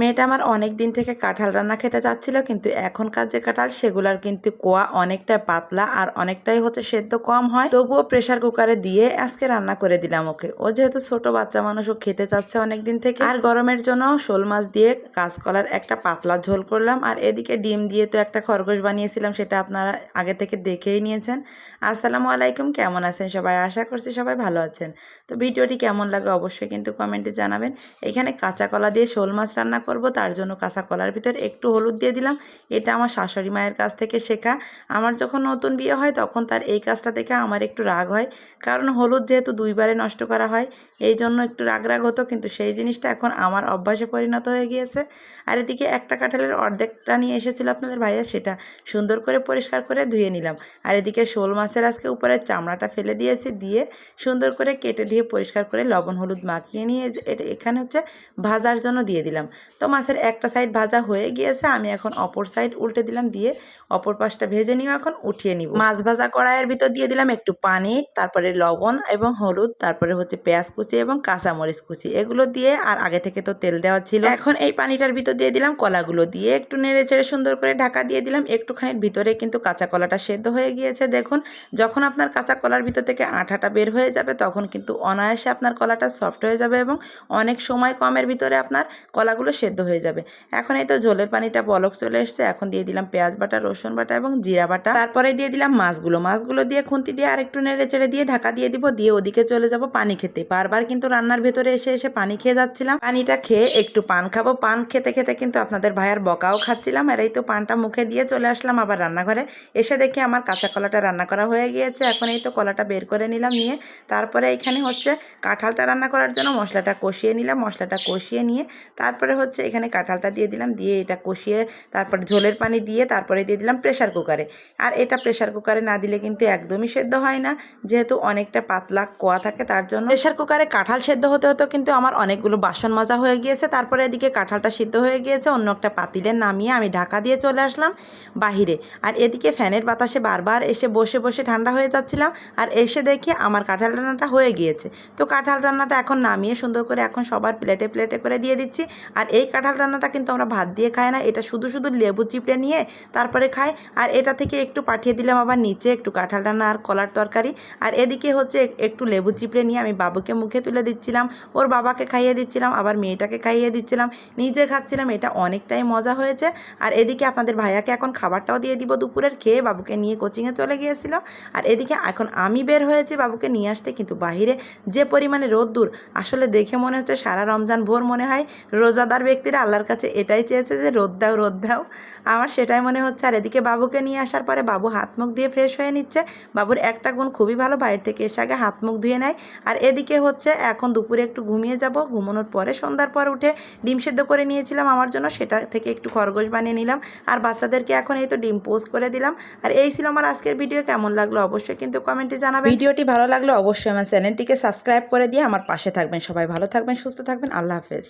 মেয়েটা আমার অনেক দিন থেকে কাঁঠাল রান্না খেতে চাচ্ছিল, কিন্তু এখনকার যে কাঁঠাল সেগুলার কিন্তু কোয়া অনেকটা পাতলা আর অনেকটাই হচ্ছে সেদ্ধ কম হয়। তবুও প্রেসার কুকারে দিয়ে আজকে রান্না করে দিলাম ওকে। ও যেহেতু ছোট বাচ্চা মানুষ, ও খেতে চাচ্ছে অনেক দিন থেকে। আর গরমের জন্য শোল মাছ দিয়ে কাঁচকলার একটা পাতলা ঝোল করলাম। আর এদিকে ডিম দিয়ে তো একটা খরগোশ বানিয়েছিলাম, সেটা আপনারা আগে থেকে দেখেই নিয়েছেন। আসসালামু আলাইকুম, কেমন আছেন সবাই? আশা করছি সবাই ভালো আছেন। তো ভিডিওটি কেমন লাগে অবশ্যই কিন্তু কমেন্টে জানাবেন। এখানে কাঁচা কলা দিয়ে শোল মাছ রান্না করব, তার জন্য কাঁচা কলার ভিতর একটু হলুদ দিয়ে দিলাম। এটা আমার শাশুড়ি মায়ের কাছ থেকে শেখা। আমার যখন নতুন বিয়ে হয় তখন তার এই কাজটা দেখে আমার একটু রাগ হয়, কারণ হলুদ যেহেতু দুইবারে নষ্ট করা হয়, এই জন্য একটু রাগ রাগ হতো। কিন্তু সেই জিনিসটা এখন আমার অভ্যাসে পরিণত হয়ে গিয়েছে। আর এদিকে একটা কাঁঠালের অর্ধেকটা নিয়ে এসেছিল আপনাদের ভাইয়া, সেটা সুন্দর করে পরিষ্কার করে ধুয়ে নিলাম। আর এদিকে শোল মাছের আজকে উপরে চামড়াটা ফেলে দিয়েছি, দিয়ে সুন্দর করে কেটে দিয়ে পরিষ্কার করে লবণ হলুদ মাখিয়ে নিয়ে এখানে হচ্ছে ভাজার জন্য দিয়ে দিলাম। তো মাছের একটা সাইড ভাজা হয়ে গিয়েছে, আমি এখন অপর সাইড উল্টে দিলাম, দিয়ে অপর পাশটা ভেজে নিয়ে এখন উঠিয়ে নিব। মাছ ভাজা কড়াইয়ের ভিতর দিয়ে দিলাম একটু পানি, তারপরে লবণ এবং হলুদ, তারপরে হচ্ছে পেঁয়াজ কুচি এবং কাঁচামরিচ কুচি, এগুলো দিয়ে, আর আগে থেকে তো তেল দেওয়া ছিল। এখন এই পানিটার ভিতর দিয়ে দিলাম কলাগুলো, দিয়ে একটু নেড়ে চেড়ে সুন্দর করে ঢাকা দিয়ে দিলাম। একটুখানির ভিতরে কিন্তু কাঁচা কলাটা সেদ্ধ হয়ে গিয়েছে। দেখুন, যখন আপনার কাঁচা কলার ভিতর থেকে আঠাটা বের হয়ে যাবে তখন কিন্তু অনায়াসে আপনার কলাটা সফট হয়ে যাবে এবং অনেক সময় কমের ভিতরে আপনার কলাগুলো সেদ্ধ হয়ে যাবে। এখন এই তো ঝোলের পানিটা বলক চলে এসছে, এখন দিয়ে দিলাম পেঁয়াজ বাটা, রসুন বাটা এবং জিরা বাটা, তারপরে দিয়ে দিলাম মাছগুলো দিয়ে খুন্তি দিয়ে আরেকটু নেড়ে চেড়ে দিয়ে ঢাকা দিয়ে দিব, দিয়ে ওদিকে চলে যাব পানি খেতে। বারবার কিন্তু রান্নার ভেতরে এসে এসে পানি খেয়ে যাচ্ছিলাম। পানিটা খেয়ে একটু পান খাবো, পান খেতে খেতে কিন্তু আপনাদের ভাইয়ার বকাও খাচ্ছিলাম। আর এই তো পানটা মুখে দিয়ে চলে আসলাম আবার রান্নাঘরে। এসে দেখি আমার কাঁচা কলাটা রান্না করা হয়ে গিয়েছে। এখন এই তো কলাটা বের করে নিলাম, নিয়ে তারপরে এখানে হচ্ছে কাঁঠালটা রান্না করার জন্য মশলাটা কষিয়ে নিলাম। মশলাটা কষিয়ে নিয়ে তারপরে হচ্ছে এখানে কাঁঠালটা দিয়ে দিলাম, দিয়ে এটা কষিয়ে তারপরে ঝোলের পানি দিয়ে তারপরে দিয়ে দিলাম প্রেসার কুকারে। আর এটা প্রেসার কুকারে না দিলে কিন্তু একদমই সেদ্ধ হয় না, যেহেতু অনেকটা পাতলা কোয়া থাকে, তার জন্য প্রেসার কুকারে কাঁঠাল সেদ্ধ হতে হতো কিন্তু আমার অনেকগুলো বাসন মাজা হয়ে গিয়েছে। তারপরে এদিকে কাঁঠালটা সিদ্ধ হয়ে গিয়েছে, অন্য একটা পাতিলে নামিয়ে আমি ঢাকা দিয়ে চলে আসলাম বাহিরে। আর এদিকে ফ্যানের বাতাসে বারবার এসে বসে বসে ঠান্ডা হয়ে যাচ্ছিলাম। আর এসে দেখি আমার কাঁঠাল রান্নাটা হয়ে গিয়েছে। তো কাঁঠাল রান্নাটা এখন নামিয়ে সুন্দর করে এখন সবার প্লেটে প্লেটে করে দিয়ে দিচ্ছি। আর এই কাঁঠাল রান্নাটা কিন্তু আমরা ভাত দিয়ে খাই না, এটা শুধু শুধু লেবু চিপড়ে নিয়ে তারপরে খাই। আর এটা থেকে একটু পাঠিয়ে দিলাম আবার নিচে একটু কাঁঠাল রান্না আর কলার তরকারি। আর এদিকে হচ্ছে একটু লেবু চিপড়ে নিয়ে আমি বাবুকে মুখে তুলে দিচ্ছিলাম, ওর বাবাকে খাইয়ে দিচ্ছিলাম, আবার মেয়েটাকে খাইয়ে দিচ্ছিলাম, নিজে খাচ্ছিলাম। এটা অনেকটাই মজা হয়েছে। আর এদিকে আপনাদের ভাইয়াকে এখন খাবারটাও দিয়ে দিব দুপুরের, খেয়ে বাবুকে নিয়ে কোচিংয়ে চলে গিয়েছিল। আর এদিকে এখন আমি বের হয়েছি বাবুকে নিয়ে আসতে, কিন্তু বাহিরে যে পরিমাণে রোদ্দুর, আসলে দেখে মনে হচ্ছে সারা রমজান ভোর মনে হয় রোজাদার ব্যক্তিরা আল্লাহর কাছে এটাই চেয়েছে যে রোদ দাও রোদ দাও, আমার সেটাই মনে হচ্ছে। আর এদিকে বাবুকে নিয়ে আসার পরে বাবু হাত মুখ দিয়ে ফ্রেশ হয়ে নিচ্ছে। বাবুর একটা গুণ খুবই ভালো, বাইরে থেকে এসে আগে হাত মুখ ধুয়ে নেয়। আর এদিকে হচ্ছে এখন দুপুরে একটু ঘুমিয়ে যাব, ঘুমানোর পরে সন্ধ্যার পর উঠে ডিম সেদ্ধ করে নিয়েছিলাম আমার জন্য, সেটা থেকে একটু খরগোশ বানিয়ে নিলাম। আর বাচ্চাদেরকে এখন এই তো ডিম পোস্ট করে দিলাম। আর এই ছিল আমার আজকের ভিডিও। কেমন লাগলো অবশ্যই কিন্তু কমেন্টে জানাবেন। ভিডিওটি ভালো লাগলে অবশ্যই আমার চ্যানেলটিকে সাবস্ক্রাইব করে দিয়ে আমার পাশে থাকবেন। সবাই ভালো থাকবেন, সুস্থ থাকবেন, আল্লাহ হাফেজ।